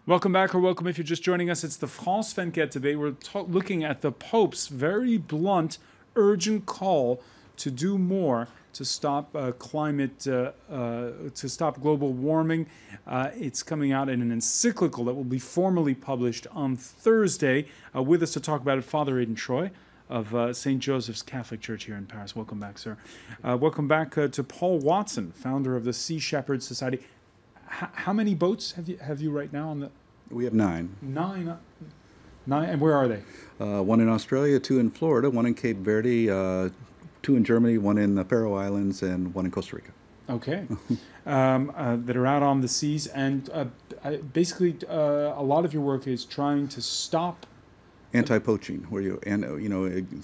Welcome back, or welcome if you're just joining us. It's the France 24 debate. We're looking at the Pope's very blunt, urgent call to do more to stop to stop global warming. It's coming out in an encyclical that will be formally published on Thursday. With us to talk about it, Father Aidan Troy of St. Joseph's Catholic Church here in Paris. Welcome back, sir. Welcome back to Paul Watson, founder of the Sea Shepherd Society. How many boats have you right now on the? We have 9. 9, and where are they? 1 in Australia, 2 in Florida, 1 in Cape Verde, 2 in Germany, 1 in the Faroe Islands, and 1 in Costa Rica. Okay, that are out on the seas, and basically a lot of your work is trying to stop Anti-poaching, where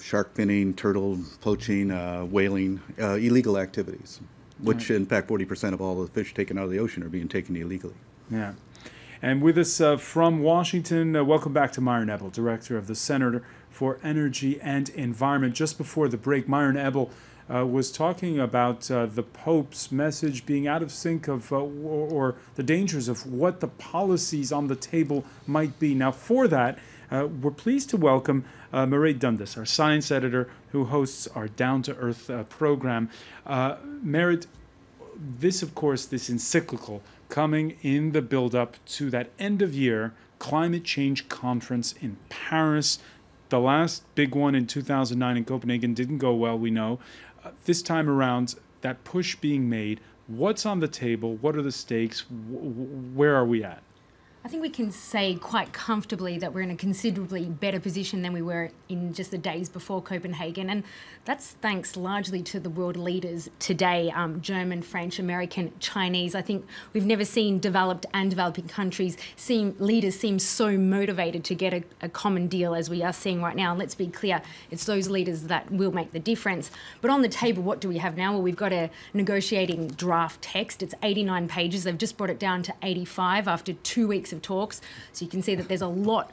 shark finning, turtle poaching, whaling, illegal activities. Which, in fact, 40% of all the fish taken out of the ocean are being taken illegally. Yeah. And with us from Washington, welcome back to Myron Ebel, Director of the Center for Energy and Environment. Just before the break, Myron Ebel was talking about the Pope's message being out of sync of, or the dangers of what the policies on the table might be. Now, for that, we're pleased to welcome Mairead Dundas, our science editor, who hosts our Down to Earth program. Mairead, this encyclical coming in the build-up to that end-of-year climate change conference in Paris. The last big one in 2009 in Copenhagen didn't go well, we know. This time around, that push being made, what's on the table? What are the stakes? Where are we at? I think we can say quite comfortably that we're in a considerably better position than we were in just the days before Copenhagen. And that's thanks largely to the world leaders today, German, French, American, Chinese. I think we've never seen developed and developing countries leaders seem so motivated to get a common deal as we are seeing right now. And let's be clear, it's those leaders that will make the difference. But on the table, what do we have now? Well, we've got a negotiating draft text. It's 89 pages. They've just brought it down to 85 after 2 weeks of talks, so you can see that there's a lot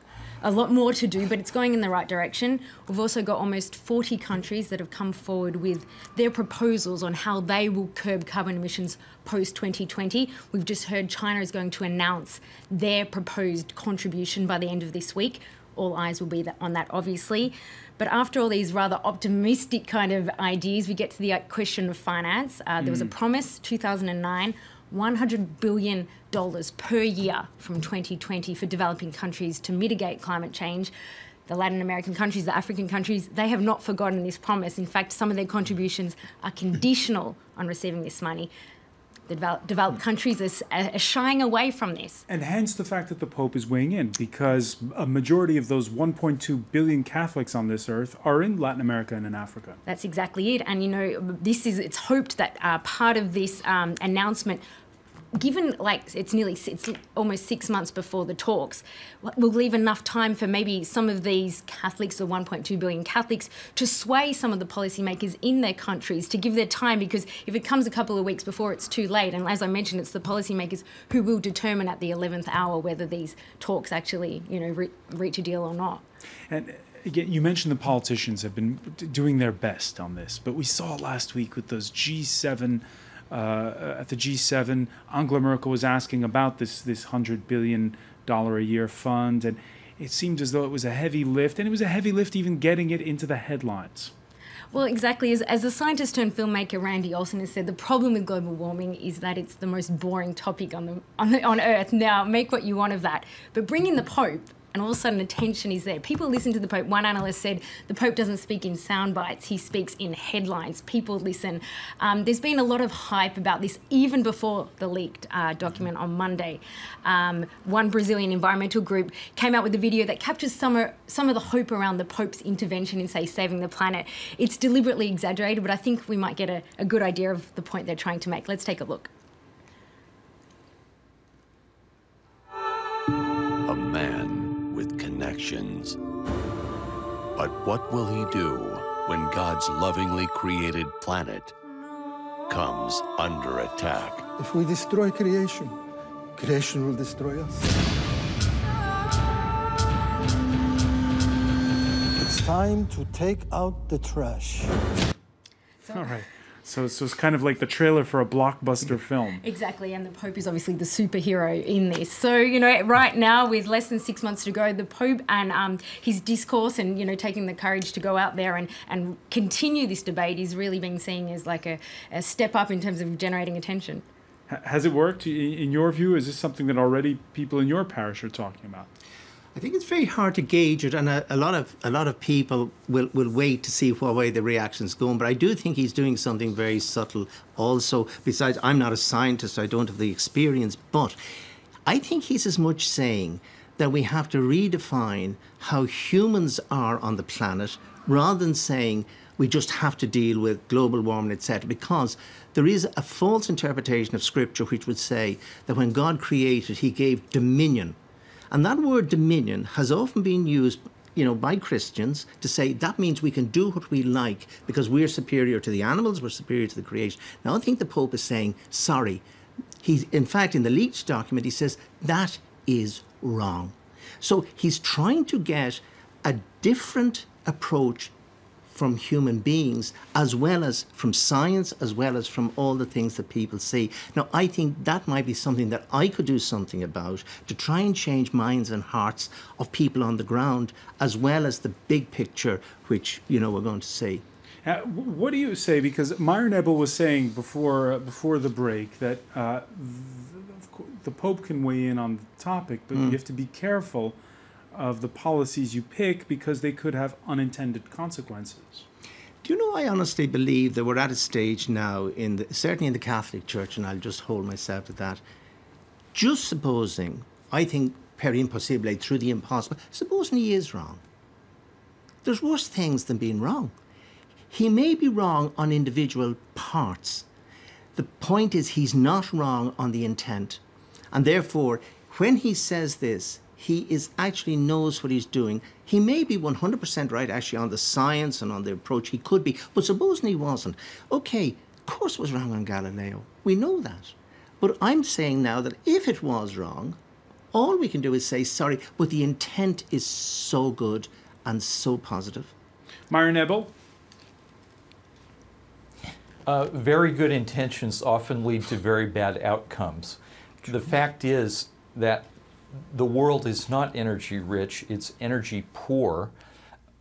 more to do, but it's going in the right direction. We've also got almost 40 countries that have come forward with their proposals on how they will curb carbon emissions post-2020. We've just heard China is going to announce their proposed contribution by the end of this week. All eyes will be on that, obviously. But after all these rather optimistic kind of ideas, we get to the question of finance. There was a promise, 2009, $100 billion per year from 2020 for developing countries to mitigate climate change. The Latin American countries, the African countries, they have not forgotten this promise. In fact, some of their contributions are conditional on receiving this money. The developed countries are shying away from this. And hence the fact that the Pope is weighing in, because a majority of those 1.2 billion Catholics on this earth are in Latin America and in Africa. That's exactly it. And, it's hoped that part of this announcement, given it's almost 6 months before the talks, will leave enough time for maybe some of these Catholics, the 1.2 billion Catholics, to sway some of the policymakers in their countries, to give their time, because if it comes a couple of weeks before, it's too late. And as I mentioned, it's the policymakers who will determine at the 11th hour whether these talks actually, reach a deal or not. And again, you mentioned the politicians have been doing their best on this, but we saw last week with those G7. At the G7, Angela Merkel was asking about this $100 billion a year fund, and it seemed as though it was a heavy lift, and it was a heavy lift even getting it into the headlines. Well, exactly. As the scientist turned filmmaker Randy Olson has said, the problem with global warming is that it's the most boring topic on Earth. Now, make what you want of that. But bring in the Pope, and all of a sudden attention is there. People listen to the Pope. One analyst said the Pope doesn't speak in sound bites, he speaks in headlines. People listen. There's been a lot of hype about this even before the leaked document on Monday. One Brazilian environmental group came out with a video that captures some of the hope around the Pope's intervention in, say, saving the planet. It's deliberately exaggerated, but I think we might get a good idea of the point they're trying to make. Let's take a look. A man with connections. But what will he do when God's lovingly created planet comes under attack? If we destroy creation, creation will destroy us. It's time to take out the trash. All right. So it's kind of like the trailer for a blockbuster film. Exactly, and the Pope is obviously the superhero in this. So, you know, right now with less than 6 months to go, the Pope and his discourse and, you know, taking the courage to go out there and continue this debate is really being seen as like a step up in terms of generating attention. Has it worked in your view? Is this something that already people in your parish are talking about? I think it's very hard to gauge it, and a lot of people will wait to see what way the reaction's going. But I do think he's doing something very subtle also. Besides, I'm not a scientist, I don't have the experience, but I think he's as much saying that we have to redefine how humans are on the planet rather than saying we just have to deal with global warming, etc. Because there is a false interpretation of Scripture which would say that when God created, he gave dominion. And that word dominion has often been used, you know, by Christians to say that means we can do what we like because we're superior to the animals, we're superior to the creation. Now, I think the Pope is saying, sorry. He's, in fact, in the leaked document, he says that is wrong. So he's trying to get a different approach from human beings, as well as from science, as well as from all the things that people see. Now, I think that might be something that I could do something about to try and change minds and hearts of people on the ground, as well as the big picture, which, you know, we're going to see. What do you say? Because Myron Ebel was saying before the break that the Pope can weigh in on the topic, but you have to be careful of the policies you pick because they could have unintended consequences. Do you know, I honestly believe that we're at a stage now, certainly in the Catholic Church, and I'll just hold myself to that, just supposing, I think, per impossibile, through the impossible, supposing he is wrong. There's worse things than being wrong. He may be wrong on individual parts. The point is he's not wrong on the intent. And therefore, when he says this, he actually knows what he's doing. He may be 100% right actually on the science and on the approach. He could be. But supposing he wasn't. Okay, of course it was wrong on Galileo. We know that. But I'm saying now that if it was wrong, all we can do is say, sorry, but the intent is so good and so positive. Myron Ebel? Very good intentions often lead to very bad outcomes. The fact is that the world is not energy rich, it's energy poor.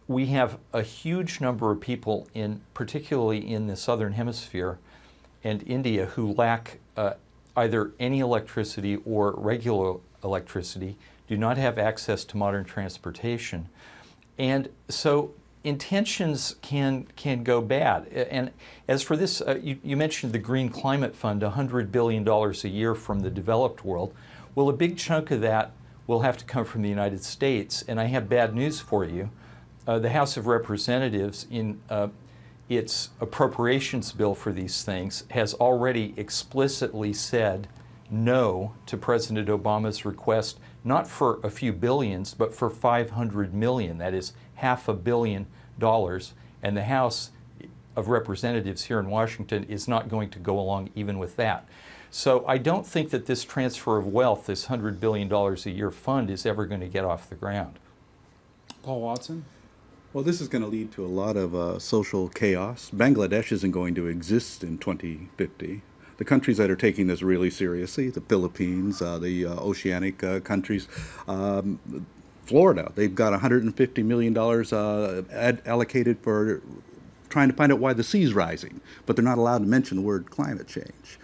We have a huge number of people, particularly in the southern hemisphere and India, who lack either any electricity or regular electricity, do not have access to modern transportation. And so intentions can go bad. And as for this, you mentioned the Green Climate Fund, $100 billion a year from the developed world. Well, a big chunk of that will have to come from the United States, and I have bad news for you. The House of Representatives, in its appropriations bill for these things, has already explicitly said no to President Obama's request, not for a few billions, but for $500 million. That is $500 million. And the House of Representatives here in Washington is not going to go along even with that. So I don't think that this transfer of wealth, this $100 billion a year fund, is ever going to get off the ground. Paul Watson? Well, this is going to lead to a lot of social chaos. Bangladesh isn't going to exist in 2050. The countries that are taking this really seriously, the Philippines, the oceanic countries, Florida, they've got $150 million allocated for trying to find out why the sea's rising, but they're not allowed to mention the word climate change.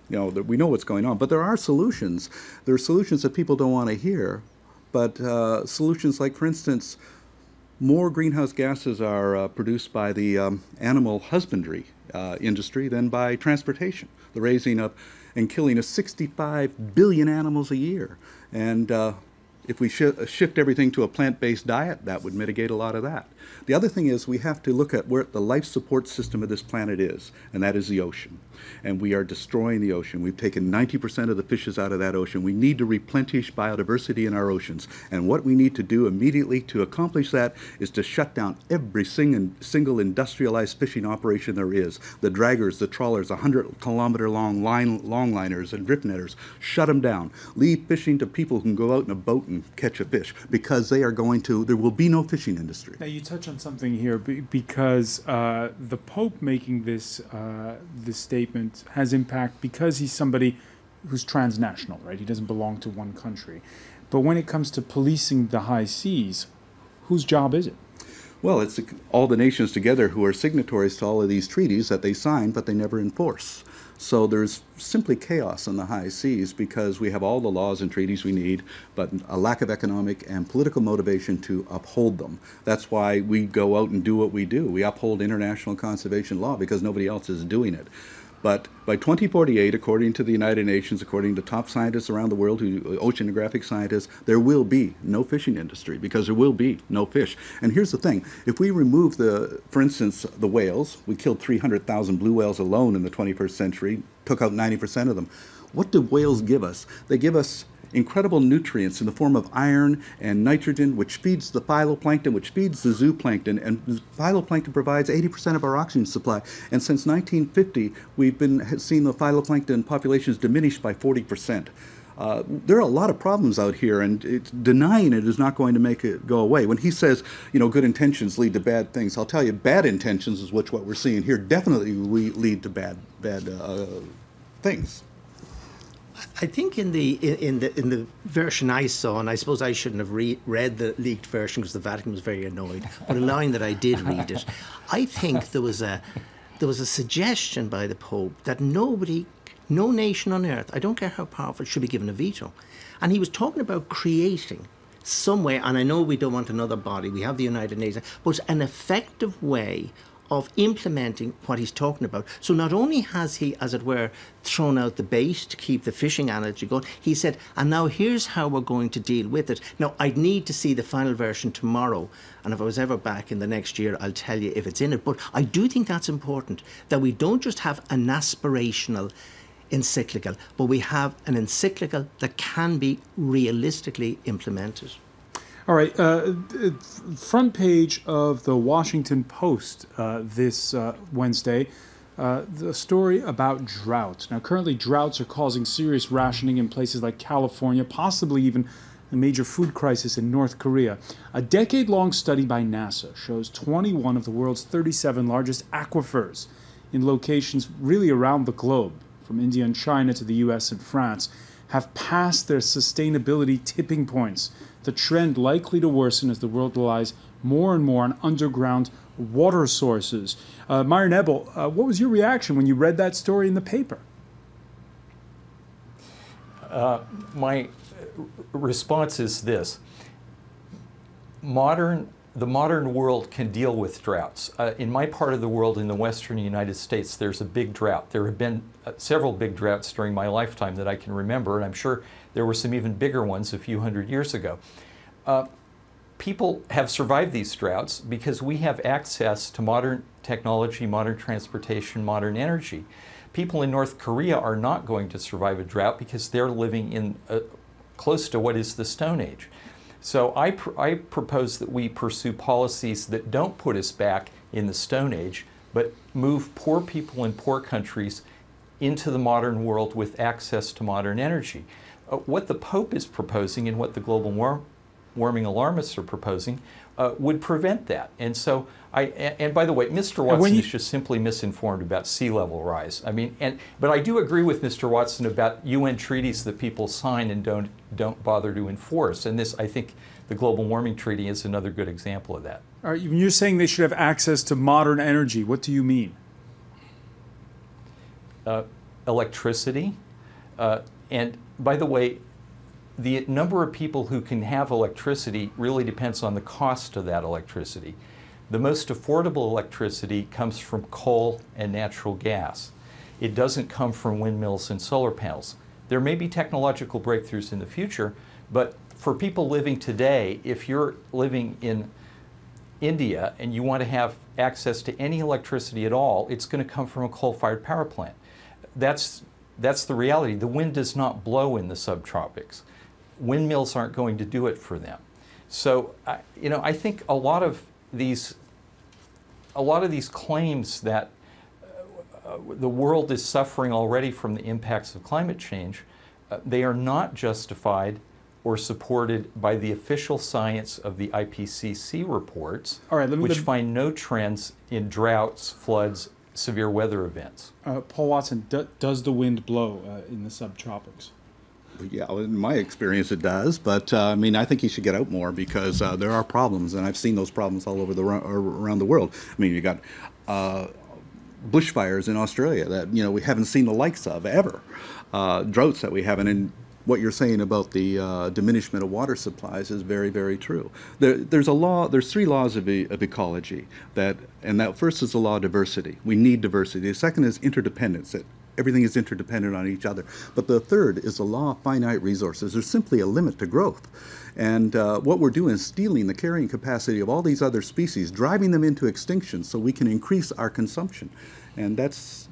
You know, we know what's going on, but there are solutions. There are solutions that people don't want to hear, but solutions like, for instance, more greenhouse gases are produced by the animal husbandry industry than by transportation. The raising of and killing of 65 billion animals a year. And if we shift everything to a plant-based diet, that would mitigate a lot of that. The other thing is we have to look at where the life support system of this planet is, and that is the ocean. And we are destroying the ocean. We've taken 90% of the fishes out of that ocean. We need to replenish biodiversity in our oceans. And what we need to do immediately to accomplish that is to shut down every single industrialized fishing operation there is. The draggers, the trawlers, 100-kilometer long longliners and drift netters, shut them down. Leave fishing to people who can go out in a boat and catch a fish, because there will be no fishing industry. Now, you touch on something here because the Pope making this statement has impact because he's somebody who's transnational, right? He doesn't belong to one country. But when it comes to policing the high seas, whose job is it? Well, it's all the nations together who are signatories to all of these treaties that they sign, but they never enforce. So there's simply chaos on the high seas because we have all the laws and treaties we need, but a lack of economic and political motivation to uphold them. That's why we go out and do what we do. We uphold international conservation law because nobody else is doing it. But by 2048, according to the United Nations, according to top scientists around the world, oceanographic scientists, there will be no fishing industry because there will be no fish. And here's the thing. If we remove for instance, the whales, we killed 300,000 blue whales alone in the 21st century, took out 90% of them. What do whales give us? They give us incredible nutrients in the form of iron and nitrogen, which feeds the phytoplankton, which feeds the zooplankton, and phytoplankton provides 80% of our oxygen supply. And since 1950, we've been seeing the phytoplankton populations diminish by 40%. There are a lot of problems out here, and denying it is not going to make it go away. When he says, good intentions lead to bad things, I'll tell you, bad intentions is what we're seeing here definitely lead to bad things. I think in the version I saw, and I suppose I shouldn't have read the leaked version because the Vatican was very annoyed, but allowing that I did read it, I think there was a suggestion by the Pope that no nation on earth, I don't care how powerful, should be given a veto. And he was talking about creating some way, and I know we don't want another body, we have the United Nations, but an effective way of implementing what he's talking about. So not only has he, as it were, thrown out the bait to keep the fishing analogy going, he said, and now here's how we're going to deal with it. Now, I'd need to see the final version tomorrow, and if I was ever back in the next year, I'll tell you if it's in it. But I do think that's important, that we don't just have an aspirational encyclical, but we have an encyclical that can be realistically implemented. All right, front page of the Washington Post this Wednesday, the story about drought. Now, currently, droughts are causing serious rationing in places like California, possibly even a major food crisis in North Korea. A decade-long study by NASA shows 21 of the world's 37 largest aquifers in locations really around the globe, from India and China to the US and France, have passed their sustainability tipping points. The trend likely to worsen as the world relies more and more on underground water sources. Myron Ebel, what was your reaction when you read that story in the paper? My response is this. The modern world can deal with droughts. In my part of the world, in the western United States, there's a big drought. There have been several big droughts during my lifetime that I can remember, and I'm sure there were some even bigger ones a few hundred years ago. People have survived these droughts because we have access to modern technology, modern transportation, modern energy. People in North Korea are not going to survive a drought because they're living in close to what is the Stone Age. So I propose that we pursue policies that don't put us back in the Stone Age, but move poor people in poor countries into the modern world with access to modern energy. What the Pope is proposing and what the global warming alarmists are proposing would prevent that. And so, and by the way, Mr. Watson is just simply misinformed about sea level rise. I mean, but I do agree with Mr. Watson about UN treaties that people sign and don't bother to enforce. And this, I think, the Global Warming Treaty is another good example of that. All right, when you're saying they should have access to modern energy, what do you mean? Electricity. And by the way, the number of people who can have electricity really depends on the cost of that electricity. The most affordable electricity comes from coal and natural gas. It doesn't come from windmills and solar panels. There may be technological breakthroughs in the future, but for people living today, if you're living in India and you want to have access to any electricity at all, it's going to come from a coal-fired power plant. That's the reality. The wind does not blow in the subtropics. Windmills aren't going to do it for them. So, I think a lot of these claims that the world is suffering already from the impacts of climate change, they are not justified or supported by the official science of the IPCC reports, All right, which find no trends in droughts, floods, severe weather events. Paul Watson, does the wind blow in the subtropics? Yeah, in my experience it does, but I mean, I think he should get out more because there are problems, and I've seen those problems all over around the world. I mean, you got bushfires in Australia that we haven't seen the likes of ever, droughts that we haven't. And what you're saying about the diminishment of water supplies is very, very true. There's a law. There's 3 laws of ecology and that first is the law of diversity. We need diversity. The second is interdependence. That everything is interdependent on each other. But the third is the law of finite resources. There's simply a limit to growth. And what we're doing is stealing the carrying capacity of all these other species, driving them into extinction so we can increase our consumption. And that's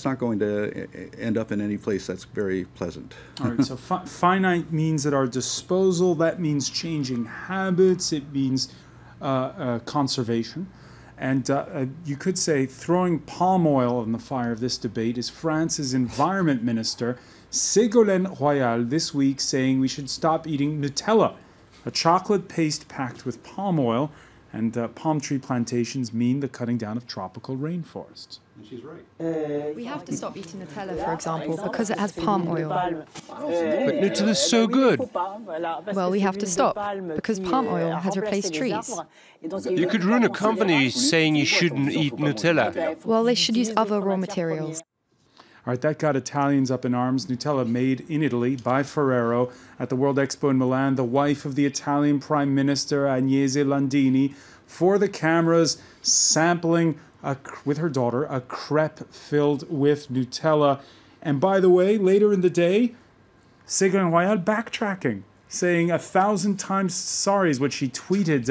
not going to end up in any place that's very pleasant. All right, so finite means at our disposal. That means changing habits. It means conservation. And you could say throwing palm oil in the fire of this debate is France's environment minister, Ségolène Royal, this week saying we should stop eating Nutella, a chocolate paste packed with palm oil, and palm tree plantations mean the cutting down of tropical rainforests. And she's right. We have to stop eating Nutella, for example, because it has palm oil. But Nutella's so good. Well, we have to stop, because palm oil has replaced trees. You could ruin a company saying you shouldn't eat Nutella. Well, they should use other raw materials. All right, that got Italians up in arms. Nutella made in Italy by Ferrero at the World Expo in Milan. The wife of the Italian Prime Minister, Agnese Landini, for the cameras, sampling with her daughter a crepe filled with Nutella. And by the way, later in the day, Ségolène Royal backtracking, saying 1,000 times sorry is what she tweeted,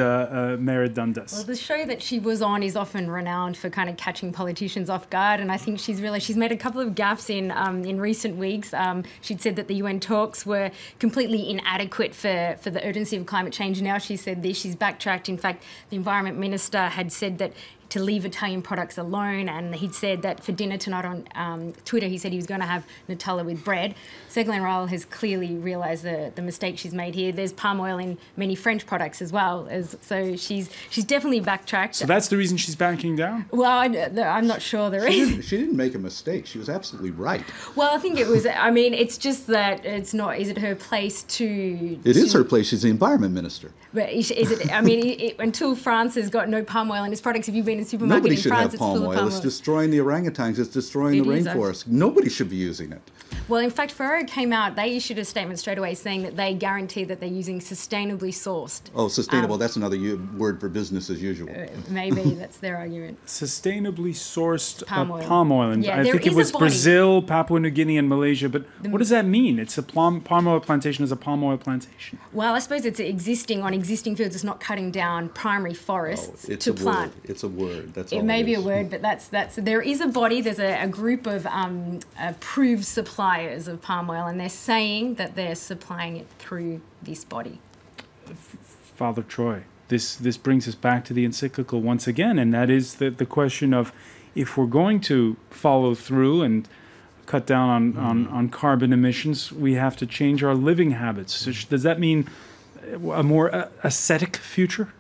Mary Dundas. Well, the show that she was on is often renowned for kind of catching politicians off guard, and I think she's made a couple of gaffes in recent weeks. She'd said that the UN talks were completely inadequate for the urgency of climate change. Now she said this, she's backtracked. In fact, the Environment Minister had said that to leave Italian products alone, and he'd said that for dinner tonight on Twitter, he said he was going to have Nutella with bread. Ségolène Royal has clearly realised the mistake she's made here. There's palm oil in many French products as well, so she's definitely backtracked. So that's the reason she's backing down? Well, I'm not sure the reason. She didn't make a mistake. She was absolutely right. Well, I think it was, I mean, it's just that it's not, is it her place to... It is her place. She's the Environment Minister. But is it, I mean, until France has got no palm oil in its products, have you been in a supermarket Nobody in should France, have palm oil. It's destroying the orangutans. It's destroying the rainforest. Nobody should be using it. Well, in fact, Ferrero came out, they issued a statement straight away saying that they guarantee that they're using sustainably sourced. Oh, sustainable, that's another word for business as usual. Maybe that's their argument. Sustainably sourced palm oil. And yeah, I think it was Brazil, Papua New Guinea, and Malaysia. But what does that mean? It's a palm oil plantation is a palm oil plantation. Well, I suppose it's existing on existing fields. It's not cutting down primary forests to plant. It's a word. That's all it may be a word, but that's there is a body. There's a group of approved suppliers of palm oil, and they're saying that they're supplying it through this body. Father Troy, this brings us back to the Encyclical once again, and that is the question of if we're going to follow through and cut down on carbon emissions, we have to change our living habits. So does that mean a more ascetic future?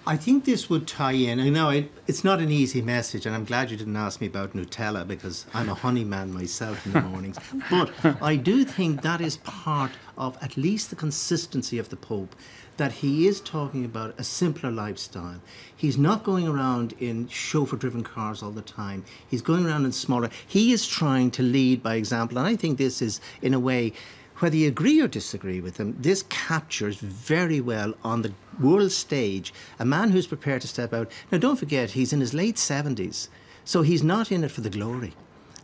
I think this would tie in. I know it's not an easy message, and I'm glad you didn't ask me about Nutella because I'm a honey man myself in the mornings. But I do think that is part of at least the consistency of the Pope, that he is talking about a simpler lifestyle. He's not going around in chauffeur-driven cars all the time. He's going around in smaller. He is trying to lead by example, and I think this is, in a way, whether you agree or disagree with him, this captures very well on the world stage a man who's prepared to step out. Now, don't forget, he's in his late 70s, so he's not in it for the glory.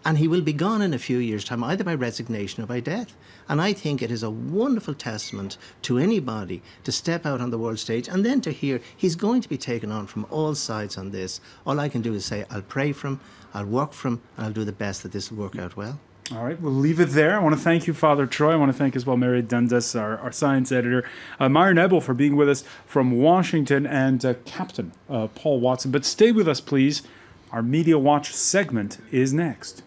And he will be gone in a few years' time, either by resignation or by death. And I think it is a wonderful testament to anybody to step out on the world stage and then to hear he's going to be taken on from all sides on this. All I can do is say, I'll pray for him, I'll work for him, and I'll do the best that this will work out well. All right, we'll leave it there. I want to thank you, Father Troy. I want to thank as well Mary Dundas, our science editor, Myron Ebel for being with us from Washington, and Captain Paul Watson. But stay with us, please. Our Media Watch segment is next.